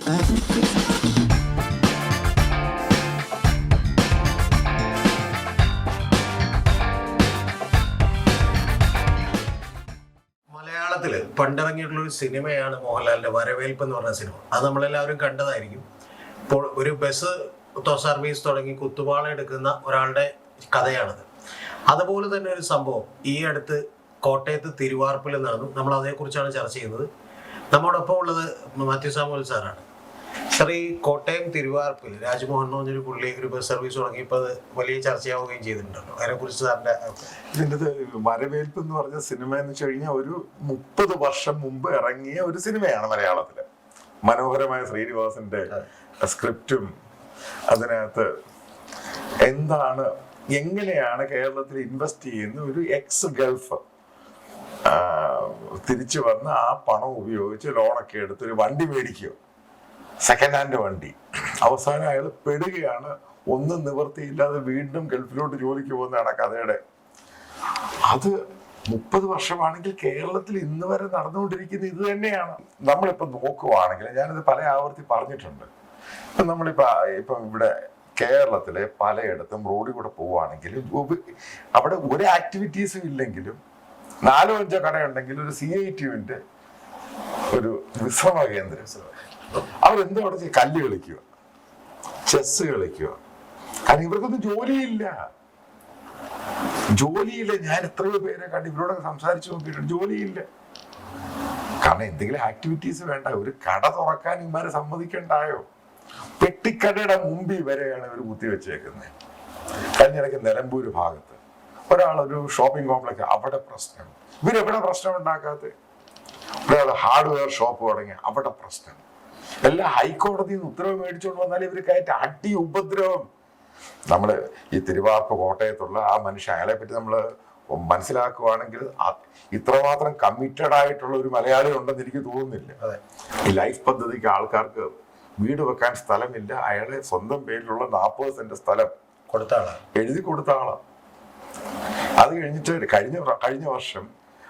മലയാളത്തിൽ പണ്ടിറങ്ങിയിട്ടുള്ളൊരു സിനിമയാണ് മോഹൻലാലിന്റെ വരവേൽപ്പ് എന്ന് പറഞ്ഞ സിനിമ. അത് നമ്മളെല്ലാവരും കണ്ടതായിരിക്കും. ഇപ്പോൾ ഒരു ബസ് സർവീസ് തുടങ്ങി കുത്തുപാള എടുക്കുന്ന ഒരാളുടെ കഥയാണത്. അതുപോലെ തന്നെ ഒരു സംഭവം ഈ അടുത്ത് കോട്ടയത്ത് തിരുവാർപ്പിൽ നടന്നു. നമ്മൾ അതേക്കുറിച്ചാണ് ചർച്ച ചെയ്യുന്നത്. നമ്മോടൊപ്പം ഉള്ളത് മാത്യു സാമുവൽ സാറാണ്. സാർ, ഈ കോട്ടയം തിരുവാർപ്പിൽ രാജ്മോഹൻ എന്ന് പറഞ്ഞൊരു പുള്ളി ഒരു ബസ് സർവീസ് തുടങ്ങിയപ്പോൾ അത് വലിയ ചർച്ചയാവുകയും ചെയ്തിട്ടുണ്ടല്ലോ. അതിനെക്കുറിച്ച് സാറിന്റെ ഇതിൻ്റെ വരവേൽപ്പ് എന്ന് പറഞ്ഞ സിനിമ എന്ന് വെച്ച് കഴിഞ്ഞാൽ ഒരു 30 വർഷം മുമ്പ് ഇറങ്ങിയ ഒരു സിനിമയാണ് മലയാളത്തില്. മനോഹരമായ ശ്രീനിവാസന്റെ സ്ക്രിപ്റ്റും അതിനകത്ത് എന്താണ് എങ്ങനെയാണ് കേരളത്തിൽ ഇൻവെസ്റ്റ് ചെയ്യുന്ന ഒരു എക്സ് ഗൾഫ് തിരിച്ചു വന്ന് ആ പണം ഉപയോഗിച്ച് ലോണൊക്കെ എടുത്ത് ഒരു വണ്ടി മേടിക്കുക, സെക്കൻഡ് ഹാൻഡ് വണ്ടി. അവസാനം അയാൾ പെടുകയാണ്, ഒന്നും നിവൃത്തിയില്ലാതെ വീണ്ടും ഗൾഫിലോട്ട് ജോലിക്ക് പോകുന്നതാണ് കഥയുടെ. അത് 30 വർഷമാണെങ്കിൽ കേരളത്തിൽ ഇന്ന് വരെ നടന്നുകൊണ്ടിരിക്കുന്നത് ഇത് തന്നെയാണ്. നമ്മളിപ്പോൾ നോക്കുവാണെങ്കിൽ, ഞാനിത് പല ആവർത്തി പറഞ്ഞിട്ടുണ്ട്, ഇപ്പം ഇപ്പം ഇവിടെ കേരളത്തിലെ പലയിടത്തും റോഡിൽ കൂടെ പോവുകയാണെങ്കിൽ അവിടെ ഒരു ആക്ടിവിറ്റീസും ഇല്ലെങ്കിലും 4-5 കടയുണ്ടെങ്കിൽ ഒരു CITUവിന്റെ ഒരു വിശ്രമ കേന്ദ്രം. അവരെന്താ അവിടെ ചെയ്യും? കല്ല് കളിക്കുക, ചെസ് കളിക്കുക. കാരണം ഇവർക്കൊന്നും ജോലിയില്ല. ഞാൻ എത്രയോ പേരെ കണ്ട് ഇവരോടൊക്കെ സംസാരിച്ചു നോക്കിയിട്ടുണ്ട്, ജോലിയില്ല. കാരണം എന്തെങ്കിലും ആക്ടിവിറ്റീസ് വേണ്ട. ഒരു കട തുറക്കാൻ ഇവന്മാരെ സമ്മതിക്കണ്ടായോ? പെട്ടിക്കടയുടെ മുമ്പിൽ വരെയാണ് ഇവർ കുത്തിവെച്ചേക്കുന്നത്. കഴിഞ്ഞിടയ്ക്ക് നിലമ്പൂര് ഭാഗത്ത് ഒരാളൊരു ഷോപ്പിംഗ് കോംപ്ലക്സ്, അവിടെ പ്രശ്നം. ഇവരെവിടെ പ്രശ്നം ഉണ്ടാക്കാത്ത? ഒരാൾ ഹാർഡ്വെയർ ഷോപ്പ് തുടങ്ങി, അവിടെ പ്രശ്നം. എല്ലാം ഹൈക്കോടതിയിൽ നിന്ന് ഉത്തരവ് മേടിച്ചുകൊണ്ട് വന്നാൽ ഇവർ കയറ്റി അടി ഉപദ്രവം. നമ്മള് ഈ തിരുവാർപ്പ് കോട്ടയത്തുള്ള ആ മനുഷ്യൻ, അയാളെ പറ്റി നമ്മൾ മനസ്സിലാക്കുവാണെങ്കിൽ ഇത്രമാത്രം കമ്മിറ്റഡ് ആയിട്ടുള്ള ഒരു മലയാളി ഉണ്ടെന്ന് എനിക്ക് തോന്നുന്നില്ല. ഈ ലൈഫ് പദ്ധതിക്ക് ആൾക്കാർക്ക് വീട് വെക്കാൻ സ്ഥലമില്ല. അയാളെ സ്വന്തം പേരിലുള്ള 40 സെന്റ് സ്ഥലം എഴുതി കൊടുത്ത ആളാണ്. അത് കഴിഞ്ഞിട്ട് കഴിഞ്ഞ വർഷം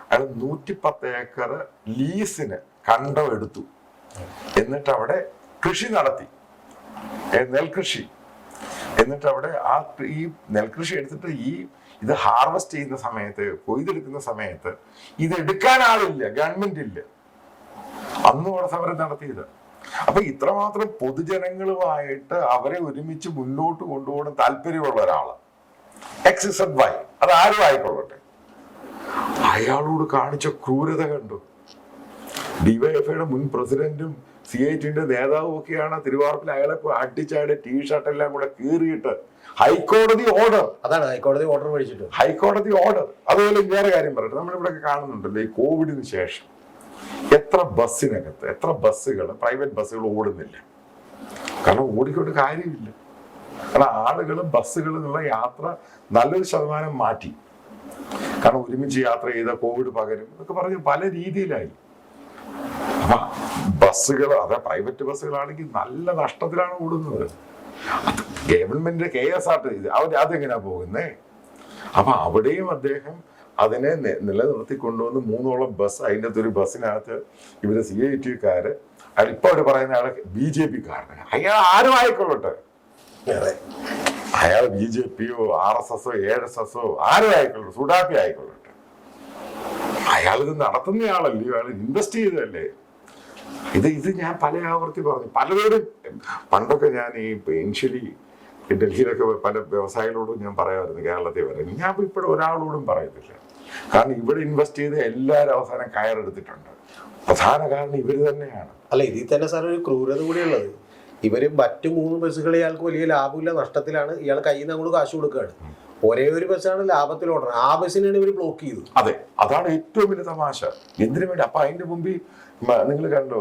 അയാൾ 110 ഏക്കർ ലീസിന് കണ്ടം എടുത്തു. എന്നിട്ട് അവിടെ കൃഷി നടത്തി, നെൽകൃഷി. എന്നിട്ട് അവിടെ ഈ നെൽകൃഷി എടുത്തിട്ട് ഇത് ഹാർവെസ്റ്റ് ചെയ്യുന്ന സമയത്ത്, കൊയ്തെടുക്കുന്ന സമയത്ത് ഇത് എടുക്കാൻ ആളില്ല, ഗവൺമെന്റ് ഇല്ല. അന്നും അവിടെ സമരം നടത്തിയത്. അപ്പൊ ഇത്രമാത്രം പൊതുജനങ്ങളുമായിട്ട് അവരെ ഒരുമിച്ച് മുന്നോട്ട് കൊണ്ടുപോകാൻ താല്പര്യമുള്ള ഒരാള്, XZY, അത് ആരും ആയിക്കൊള്ളട്ടെ, അയാളോട് കാണിച്ച ക്രൂരത കണ്ടു. DYFIയുടെ മുൻ പ്രസിഡന്റും CITUവിന്റെ നേതാവും ഒക്കെയാണ് തിരുവാർപ്പിൽ അയാളെ അടിച്ചാടെ ടീഷർട്ട് എല്ലാം കൂടെ കീറിയിട്ട് ഹൈക്കോടതി ഓർഡർ. അതാണ് ഹൈക്കോടതി ഓർഡർ മേടിച്ചിട്ട് ഹൈക്കോടതി ഓർഡർ. അതുപോലെ വേറെ കാര്യം പറയട്ടെ, നമ്മളിവിടെ കാണുന്നുണ്ടല്ലോ ഈ കോവിഡിന് ശേഷം എത്ര ബസ്സിനകത്ത്, എത്ര ബസ്സുകൾ, പ്രൈവറ്റ് ബസ്സുകൾ ഓടുന്നില്ല. കാരണം ഓടിക്കൊണ്ട് കാര്യമില്ല. കാരണം ആളുകൾ ബസ്സുകളിൽ നിന്നുള്ള യാത്ര നല്ലൊരു ശതമാനം മാറ്റി. കാരണം ഒരുമിച്ച് യാത്ര ചെയ്ത കോവിഡ് പകരും എന്നൊക്കെ പറഞ്ഞ് പല രീതിയിലായി. അപ്പൊ ബസ്സുകൾ, അതെ പ്രൈവറ്റ് ബസ്സുകളാണെങ്കിൽ നല്ല നഷ്ടത്തിലാണ് ഓടുന്നത്. അത് ഗവൺമെന്റ് KSRTC അതെങ്ങനെയാ പോകുന്നേ? അപ്പൊ അവിടെയും അദ്ദേഹം അതിനെ നിലനിർത്തിക്കൊണ്ടുവന്ന് 3ഓളം ബസ്, അതിൻ്റെ ഒരു ബസ്സിനകത്ത് ഇവര് CITUക്കാര്, ഇപ്പൊ അവര് പറയുന്ന ആളെ BJPക്കാരന്, അയാൾ ആരും ആയിക്കൊള്ളട്ടെ, അയാൾ BJPയോ RSSോ ASSO ആരും ആയിക്കൊള്ളട്ടെ, സുഡാപ്പി ആയിക്കൊള്ളട്ടെ, അയാളിത് നടത്തുന്നയാളല്ലേ, അയാൾ ഇൻവെസ്റ്റ് ചെയ്തതല്ലേ. ഇത് ഞാൻ പല ആവർത്തി പറഞ്ഞു. പലരോടും പണ്ടൊക്കെ ഞാൻ ഈ ഇനിഷ്യലി ഡൽഹിയിലൊക്കെ പല വ്യവസായികളോടും ഞാൻ പറയാമായിരുന്നു, കേരളത്തിൽ വരെ. ഞാൻ ഇപ്പോഴും ഒരാളോടും പറയത്തില്ല. കാരണം ഇവിടെ ഇൻവെസ്റ്റ് ചെയ്ത് എല്ലാവരും അവസാനം കയറെടുത്തിട്ടുണ്ട്. പ്രധാന കാരണം ഇവര് തന്നെയാണ്. അല്ല, ഇതിൽ തന്നെ സാർ ഒരു ക്രൂരത കൂടിയുള്ളത്, ഇവര് മറ്റു 3 ബസ്സുകൾ ഇയാൾക്ക് വലിയ ലാഭമില്ല, നഷ്ടത്തിലാണ്. ഇയാൾ കയ്യിൽ നിന്ന് അങ്ങോട്ട് കാശ് കൊടുക്കുകയാണ്. ഒരേ ഒരു ബസ്സാണ് ലാഭത്തിൽ ഓടുന്നത്, ആ ബസ്സിനാണ് ഇവർ ബ്ലോക്ക് ചെയ്തത്. അതെ, അതാണ് ഏറ്റവും വലിയ തമാശ. എന്തിനു വേണ്ടി? അപ്പൊ അതിന്റെ മുമ്പിൽ നിങ്ങൾ കണ്ടു,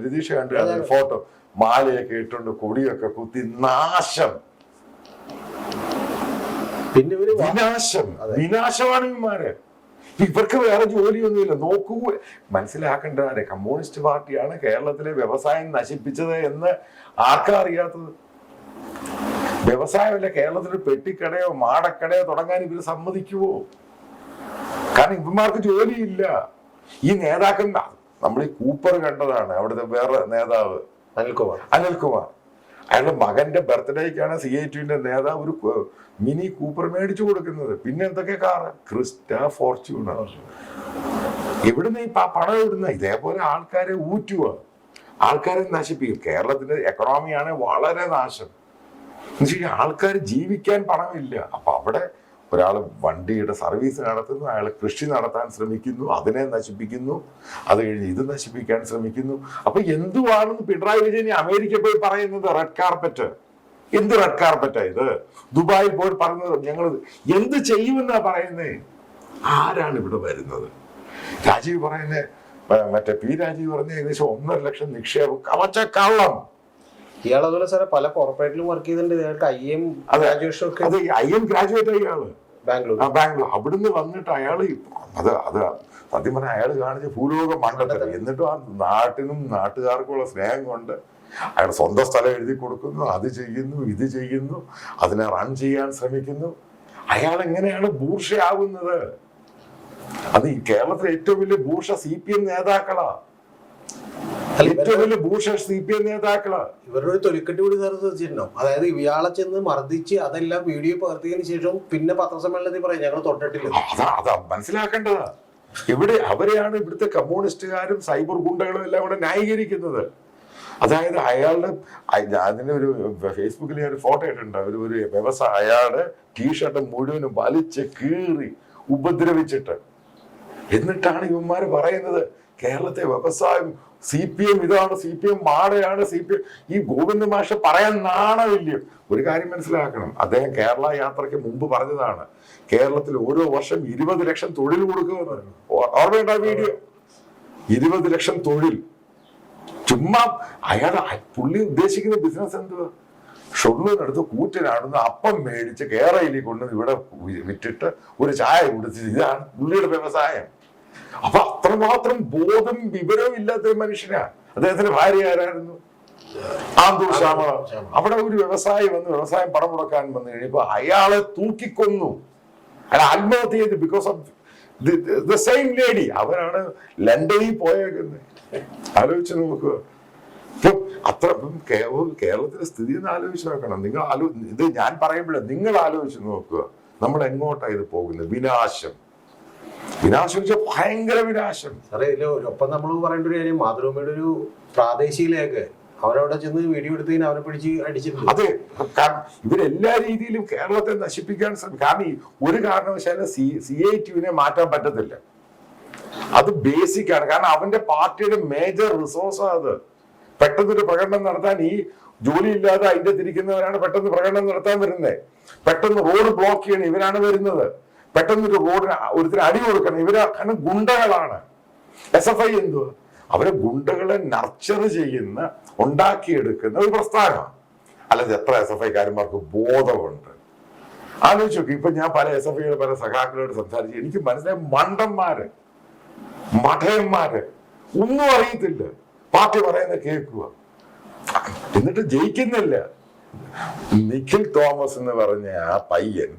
രതീഷ് കണ്ടു ഫോട്ടോ, മാലയൊക്കെ ഇട്ടുണ്ട്, കൊടിയൊക്കെ കുത്തി, നാശം. പിന്നെ വിനാശമാണ് ഇവന്മാര്. ഇവർക്ക് വേറെ ജോലിയൊന്നുമില്ല. നോക്കൂ, മനസ്സിലാക്കേണ്ടതാണ്, കമ്മ്യൂണിസ്റ്റ് പാർട്ടിയാണ് കേരളത്തിലെ വ്യവസായം നശിപ്പിച്ചത് എന്ന് ആർക്കാ അറിയാത്തത്? വ്യവസായമല്ല, കേരളത്തിൽ പെട്ടിക്കടയോ മാടക്കടയോ തുടങ്ങാൻ ഇവര് സമ്മതിക്കുവോ? കാരണം ഇവന്മാർക്ക് ജോലിയില്ല. ഈ നേതാക്കന്മാർ, നമ്മൾ ഈ കൂപ്പർ കണ്ടതാണ്, അവിടുത്തെ വേറെ നേതാവ് അനിൽകുമാർ. അയാളുടെ മകന്റെ ബർത്ത്ഡേക്കാണ് CITUവിന്റെ നേതാവ് ഒരു മിനി കൂപ്പർ മേടിച്ചു കൊടുക്കുന്നത്. പിന്നെ എന്തൊക്കെ കാറ്? Crysta, Fortuner. എവിടുന്ന് ഈ പണം എവിടുന്ന? ഇതേപോലെ ആൾക്കാരെ ഊറ്റുക, ആൾക്കാരെ നശിപ്പിക്കും. കേരളത്തിന്റെ എക്കണോമിയാണ് വളരെ നാശം. ആൾക്കാർ ജീവിക്കാൻ പണമില്ല. അപ്പൊ അവിടെ ഒരാൾ വണ്ടിയുടെ സർവീസ് നടത്തുന്നു, അയാൾ കൃഷി നടത്താൻ ശ്രമിക്കുന്നു, അതിനെ നശിപ്പിക്കുന്നു, അത് കഴിഞ്ഞ് ഇത് നശിപ്പിക്കാൻ ശ്രമിക്കുന്നു. അപ്പൊ എന്തുവാണെന്ന് പിണറായി വിജയൻ അമേരിക്ക പോയി പറയുന്നത്? Red carpet. എന്ത് റെഡ് കാർപ്പറ്റാ ഇത്? ദുബായിൽ പോയി പറയുന്നത് ഞങ്ങൾ എന്ത് ചെയ്യുമെന്നാ പറയുന്നേ? ആരാണ് ഇവിടെ വരുന്നത്? രാജീവ് പറയുന്നേ, മറ്റേ രാജീവ് പറഞ്ഞ ഏകദേശം 1.5 ലക്ഷം നിക്ഷേപം. കവച്ച കള്ളം. ഇയാൾ അതുപോലെ സാറേ പല കോർപ്പറേറ്റിലും വർക്ക് ചെയ്തിട്ടുണ്ട്. IM ഗ്രാജുവേറ്റ് ആയി ഇയാള് ബാംഗ്ലൂർ. അവിടുന്ന് വന്നിട്ട് അയാള് അത് സത്യം പറഞ്ഞാൽ അയാൾ കാണിച്ച ഭൂലോക മണ്ഡലം. എന്നിട്ടും ആ നാട്ടിനും നാട്ടുകാർക്കുള്ള സ്നേഹം കൊണ്ട് അയാൾ സ്വന്തം സ്ഥലം എഴുതി കൊടുക്കുന്നു, അത് ചെയ്യുന്നു, ഇത് ചെയ്യുന്നു, അതിനെ റൺ ചെയ്യാൻ ശ്രമിക്കുന്നു. അയാൾ എങ്ങനെയാണ് ബൂർഷയാവുന്നത്? അത് ഈ കേരളത്തിലെ ഏറ്റവും വലിയ ബൂർഷ CPM നേതാക്കളാ. ഏറ്റവും വലിയ ഭൂഷ CPM നേതാക്കളാ. ഇവരുടെ ഒരു തൊലിക്കെട്ട് കൂടി സാർ ശ്രദ്ധിച്ചിട്ടുണ്ടാവും. അതായത് ഇയാളെ ചെന്ന് മർദ്ദിച്ച് അതെല്ലാം വീഡിയോ പകർത്തിയതിനു ശേഷം പിന്നെ പത്രസമ്മേളനത്തിൽ പറയും ഞങ്ങൾ തൊട്ടിട്ടില്ല. അതാ മനസ്സിലാക്കേണ്ടതാ. അവരെയാണ് ഇവിടുത്തെ കമ്മ്യൂണിസ്റ്റുകാരും സൈബർ ഗുണ്ടകളും എല്ലാം കൂടെ ന്യായീകരിക്കുന്നത്. അതായത് അയാളുടെ അതിനൊരു ഫേസ്ബുക്കിൽ ഒരു ഫോട്ടോ ഇട്ടുണ്ട്. ഒരു വ്യവസായ അയാളുടെ ടീഷർട്ട് മുഴുവനും വലിച്ച് കീറി ഉപദ്രവിച്ചിട്ട്, എന്നിട്ടാണ് ഇവന്മാര് പറയുന്നത് കേരളത്തെ വ്യവസായം CPM ഇതാണ്, CPM മാടയാണ്, CPM. ഈ ഗോവിന്ദ മാഷ പറയാൻ നാണമില്ല. ഒരു കാര്യം മനസ്സിലാക്കണം, അദ്ദേഹം കേരള യാത്രയ്ക്ക് മുമ്പ് പറഞ്ഞതാണ് കേരളത്തിൽ ഓരോ വർഷം 20 ലക്ഷം തൊഴിൽ കൊടുക്കുമെന്ന്. ഓർമ്മയുണ്ടാ വീഡിയോ? 20 ലക്ഷം തൊഴിൽ. ചുമ്മാ പുള്ളി ഉദ്ദേശിക്കുന്ന ബിസിനസ് എന്തുവാ? ഷൊർണൂരിനടുത്ത് കൂറ്റനാടുന്ന അപ്പം മേടിച്ച് കേരളയിൽ കൊണ്ട് ഇവിടെ വിറ്റിട്ട് ഒരു ചായ കുടിച്ച്, ഇതാണ് പുള്ളിയുടെ വ്യവസായം. അപ്പൊ അത്രമാത്രം ബോധം വിവരവും ഇല്ലാത്ത മനുഷ്യനാ. അദ്ദേഹത്തിന്റെ ഭാര്യ ആരായിരുന്നു? ആന്തൂർ ശ്യാമള. അവിടെ ഒരു വ്യവസായി വന്ന് വ്യവസായം പണം മുടക്കാൻ വന്നു കഴിഞ്ഞപ്പോ അയാളെ തൂക്കിക്കൊന്നു. അയാൾ ആത്മഹത്യ ചെയ്ത് because of the same lady. അവരാണ് ലണ്ടനിൽ പോയേക്കുന്നത്. ആലോചിച്ച് നോക്കുക. അത്ര കേരളത്തിലെ സ്ഥിതി ഒന്ന് ആലോചിച്ച് നോക്കണം. നിങ്ങൾ ഇത് ഞാൻ പറയുമ്പോഴേ നിങ്ങൾ ആലോചിച്ച് നോക്കുക, നമ്മൾ എങ്ങോട്ടാ ഇത് പോകുന്നത്? വിനാശം വെച്ചാൽ ഭയങ്കര വിനാശം. സാറേ ഇതിലൊപ്പം നമ്മൾ പറയേണ്ട ഒരു കാര്യം, മാതൃഭൂമിയുടെ ഒരു പ്രാദേശിക ലേഖ അവരവിടെ ചെന്ന് വീഡിയോ എടുത്തതിന് അവരെ പിടിച്ച് അടിച്ചിട്ടുണ്ട്. അതെ, കാരണം ഇവരെല്ലാ രീതിയിലും കേരളത്തെ നശിപ്പിക്കാൻ ശ്രമിക്കും. കാരണം ഒരു കാരണവശാലും CITUവിനെ മാറ്റാൻ പറ്റത്തില്ല. അത് ബേസിക് ആണ്. കാരണം അവന്റെ പാർട്ടിയുടെ മേജർ റിസോഴ്സ് അത്. പെട്ടെന്നൊരു പ്രകടനം നടത്താൻ ഈ ജോലി ഇല്ലാതെ അതിന്റെ തിരിക്കുന്നവരാണ് പെട്ടെന്ന് പ്രകടനം നടത്താൻ വരുന്നത്. പെട്ടെന്ന് റോഡ് ബ്ലോക്ക് ചെയ്യണം ഇവരാണ് വരുന്നത്. പെട്ടെന്നൊരു റോഡിന് ഒരുത്തിന് അടി കൊടുക്കണം ഇവര്. കാരണം ഗുണ്ടകളാണ്. SFI എന്തുവാ? അവരെ ഗുണ്ടകളെ നർച്ചർ ചെയ്യുന്ന, ഉണ്ടാക്കിയെടുക്കുന്ന ഒരു പ്രസ്ഥാനമാണ്. അല്ലാതെ എത്ര SFIക്കാരന്മാർക്ക് ബോധമുണ്ട്? ആലോചിച്ച് നോക്കി. ഇപ്പൊ ഞാൻ പല SFIയുടെ പല സഖാക്കളോട് സംസാരിച്ചു, എനിക്ക് മനസ്സിലായ മണ്ടന്മാര്, മഠയന്മാര്, ഒന്നും അറിയത്തില്ല, പാർട്ടി പറയുന്നത് കേൾക്കുക, എന്നിട്ട് ജയിക്കുന്നില്ല. നിഖിൽ തോമസ് എന്ന് പറഞ്ഞ ആ പയ്യൻ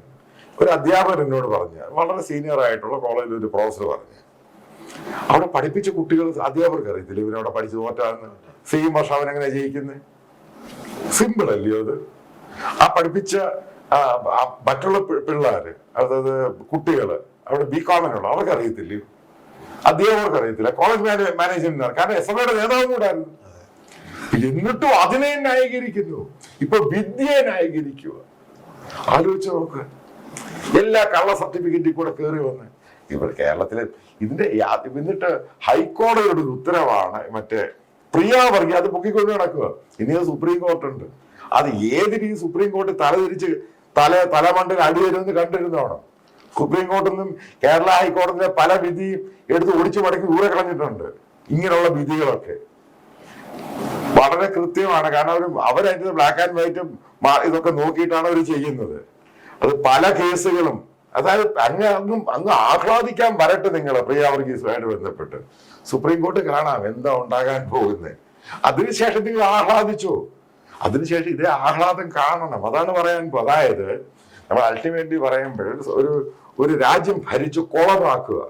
ഒരു അധ്യാപകൻ എന്നോട് പറഞ്ഞ, വളരെ സീനിയർ ആയിട്ടുള്ള കോളേജിൽ ഒരു പ്രൊഫസർ പറഞ്ഞു, അവിടെ പഠിപ്പിച്ച കുട്ടികൾ അധ്യാപകർക്ക് അറിയത്തില്ല ഇവരവിടെ പഠിച്ചു തോറ്റാന്ന്. സെയിം വർഷം അവൻ എങ്ങനെ ജയിക്കുന്നത്? സിമ്പിൾ അല്ലയോ അത്? ആ പഠിപ്പിച്ച മറ്റുള്ള പിള്ളേര്, അതായത് കുട്ടികള് അവിടെ BCom അവർക്ക് അറിയത്തില്ലയോ? അധ്യാപകർക്ക് അറിയത്തില്ല, കോളേജ് മാനേജ്മെന്റ്. കാരണം SFIയുടെ നേതാവും കൂടെ ആയിരുന്നു. എന്നിട്ടും അതിനെ ന്യായീകരിക്കുന്നു. ഇപ്പൊ വിദ്യയെ ന്യായീകരിക്കുക. ആലോചിച്ച് നോക്ക്. എല്ലാ കള്ള സർട്ടിഫിക്കറ്റിൽ കൂടെ കയറി വന്ന് ഇവിടെ കേരളത്തിലെ ഇതിന്റെ എന്നിട്ട് ഹൈക്കോടതിയുടെ ഒരു ഉത്തരവാണ് മറ്റേ പ്രിയാവർഗി അത് പൊക്കിക്കൊണ്ട് നടക്കുക. ഇനി അത് സുപ്രീം കോർട്ടുണ്ട്. അത് ഏത് രീതി സുപ്രീം കോർട്ട് തലതിരിച്ച് തലമണ്ടിൽ അടിവരുമെന്ന് കണ്ടിരുന്നോണം. സുപ്രീം കോർട്ടിൽ നിന്നും കേരള ഹൈക്കോടതിയിലെ പല വിധിയും എടുത്ത് ഒടിച്ചു മടക്കി ദൂരെ കളഞ്ഞിട്ടുണ്ട്. ഇങ്ങനെയുള്ള വിധികളൊക്കെ വളരെ കൃത്യമാണ്. കാരണം അവരതിന്റെ ബ്ലാക്ക് ആൻഡ് വൈറ്റും ഇതൊക്കെ നോക്കിയിട്ടാണ് അവർ ചെയ്യുന്നത്. അത് പല കേസുകളും, അതായത് അങ്ങ് ആഹ്ലാദിക്കാൻ വരട്ടെ നിങ്ങൾ പ്രിയാവർഗീസുമായിട്ട് ബന്ധപ്പെട്ട്. സുപ്രീം കോർട്ട് കാണാം എന്താ ഉണ്ടാകാൻ പോകുന്നത്. അതിനുശേഷം നിങ്ങൾ ആഹ്ലാദിച്ചോ? അതിനുശേഷം ഇതേ ആഹ്ലാദം കാണണം. അതാണ് പറയാൻ. അതായത് നമ്മൾ അൾട്ടിമേറ്റ്ലി പറയുമ്പോൾ ഒരു രാജ്യം ഭരിച്ചു കുളമാക്കുക,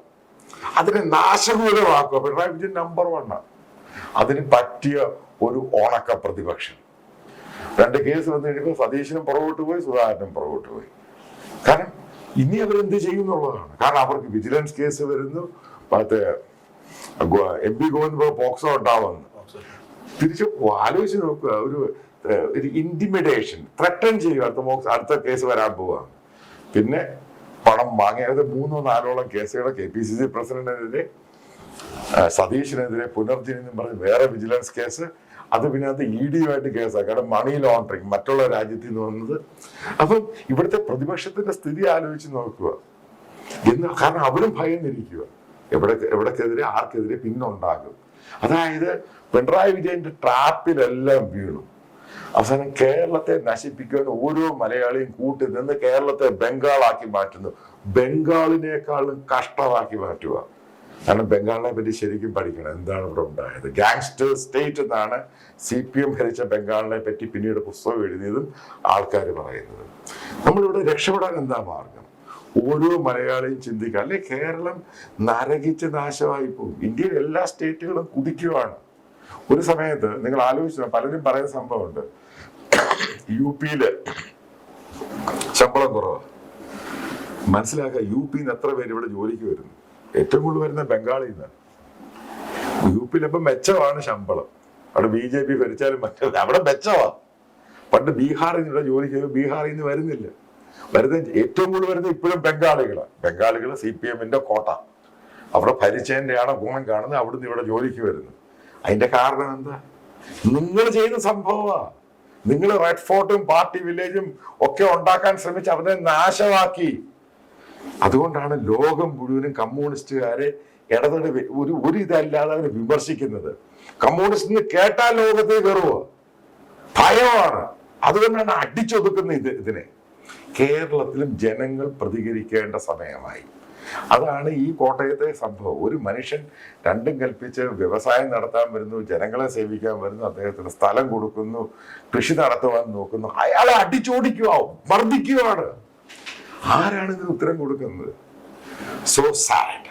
അതിനെ നാശകൂലമാക്കുക. പിണറായി വിജയൻ നമ്പർ 1. അതിന് പറ്റിയ ഒരു ഉണക്ക പ്രതിപക്ഷം. 2 കേസ് വന്നു കഴിയുമ്പോൾ സതീശനും പുറകോട്ട് പോയി, സുധാകരനും പുറകോട്ട് പോയി. കാരണം ഇനി അവരെന്ത് ചെയ്യും എന്നുള്ളതാണ്. കാരണം അവർക്ക് വിജിലൻസ് കേസ് വരുന്നു, മറ്റേ MP ഗോവിന്ദ് പോക്സോ ഉണ്ടാവുന്നു. തിരിച്ച് ആലോചിച്ച് നോക്കുക, ഒരു ഇന്റിമിഡേഷൻ, ത്രെട്ടൻ ചെയ്യുക, അടുത്ത കേസ് വരാൻ പോവാണ്. പിന്നെ പണം വാങ്ങിയത് 3-4 കേസുകൾ KPCC പ്രസിഡന്റിനെതിരെ, സതീഷിനെതിരെ പുനർജനി എന്നും പറഞ്ഞ് വേറെ വിജിലൻസ് കേസ്. അത് പിന്നെ അത് ED-യുമായിട്ട് കേസാണ്. കാരണം മണി ലോണ്ടറിങ് മറ്റുള്ള രാജ്യത്തിൽ നിന്ന് വന്നത്. അപ്പം ഇവിടുത്തെ പ്രതിപക്ഷത്തിന്റെ സ്ഥിതി ആലോചിച്ച് നോക്കുക. കാരണം അവരും ഭയന്നിരിക്കുക, എവിടേക്കെതിരെ ആർക്കെതിരെ പിന്നുണ്ടാകും. അതായത് പിണറായി വിജയന്റെ ട്രാപ്പിലെല്ലാം വീണു. അവസാനം കേരളത്തെ നശിപ്പിക്കാൻ ഓരോ മലയാളിയും കൂട്ടി നിന്ന് കേരളത്തെ ബംഗാളാക്കി മാറ്റുന്നു. ബംഗാളിനേക്കാളും കഷ്ടമാക്കി മാറ്റുക. കാരണം ബംഗാളിനെ പറ്റി ശരിക്കും പഠിക്കണം. എന്താണ് ഇവിടെ ഉണ്ടായത്? ഗാങ്സ്റ്റർ സ്റ്റേറ്റ് എന്നാണ് CPM ഭരിച്ച ബംഗാളിനെ പറ്റി പിന്നീട് പുസ്തകം എഴുതിയതും ആൾക്കാർ പറയുന്നത്. നമ്മളിവിടെ രക്ഷപ്പെടാൻ എന്താ മാർഗം? ഓരോ മലയാളിയും ചിന്തിക്കുക, അല്ലെ കേരളം നരകിച്ച് നാശമായി പോകും. ഇന്ത്യയിൽ എല്ലാ സ്റ്റേറ്റുകളും കുതിക്കുവാണ്. ഒരു സമയത്ത് നിങ്ങൾ ആലോചിച്ചു, പലരും പറയുന്ന സംഭവമുണ്ട്, UP-യില് ശമ്പളം കുറവ്. മനസ്സിലാക്കുക, UP-ന്ന് എത്ര പേര് ഇവിടെ ജോലിക്ക് വരുന്നു? ഏറ്റവും കൂടുതൽ വരുന്ന ബംഗാളിൽ നിന്നാണ്. UP-ലിപ്പം മെച്ചമാണ് ശമ്പളം. അവിടെ BJP ഭരിച്ചാലും മറ്റേ അവിടെ മെച്ചമാണ്. പണ്ട് ബീഹാറിൽ നിന്നുള്ള ജോലിക്ക് ബീഹാറിൽ നിന്ന് വരുന്നില്ല. ഏറ്റവും കൂടുതൽ വരുന്നത് ഇപ്പോഴും ബംഗാളികളാണ്. ബംഗാളികൾ CPM-ന്റെ കോട്ട. അവിടെ ഭരിച്ചതിൻ്റെയാണ് ഗുണം കാണുന്നത്. അവിടുന്ന് ഇവിടെ ജോലിക്ക് വരുന്നു. അതിന്റെ കാരണം എന്താ? നിങ്ങൾ ചെയ്യുന്ന സംഭവമാണ്. നിങ്ങൾ റെഡ് ഫോർട്ടും പാർട്ടി വില്ലേജും ഒക്കെ ഉണ്ടാക്കാൻ ശ്രമിച്ച് അവരെ നാശമാക്കി. അതുകൊണ്ടാണ് ലോകം മുഴുവനും കമ്മ്യൂണിസ്റ്റുകാരെ ഒരു ഇതല്ലാതെ അവർ വിമർശിക്കുന്നത്. കമ്മ്യൂണിസ്റ്റ് കേട്ടാൽ ലോകത്തെ കയറുക, ഭയമാണ്. അതുകൊണ്ടാണ് അടിച്ചൊതുക്കുന്ന ഇതിനെ. കേരളത്തിലും ജനങ്ങൾ പ്രതികരിക്കേണ്ട സമയമായി. അതാണ് ഈ കോട്ടയത്തെ സംഭവം. ഒരു മനുഷ്യൻ രണ്ടും കൽപ്പിച്ച് വ്യവസായം നടത്താൻ വരുന്നു, ജനങ്ങളെ സേവിക്കാൻ വരുന്നു, അദ്ദേഹത്തിന് സ്ഥലം കൊടുക്കുന്നു, കൃഷി നടത്തുവാൻ നോക്കുന്നു, അയാളെ അടിച്ചോടിക്കുക, മർദ്ദിക്കുകയാണ്. ആരാണ് ഇതിന് ഉത്തരം കൊടുക്കുന്നത്? So sad.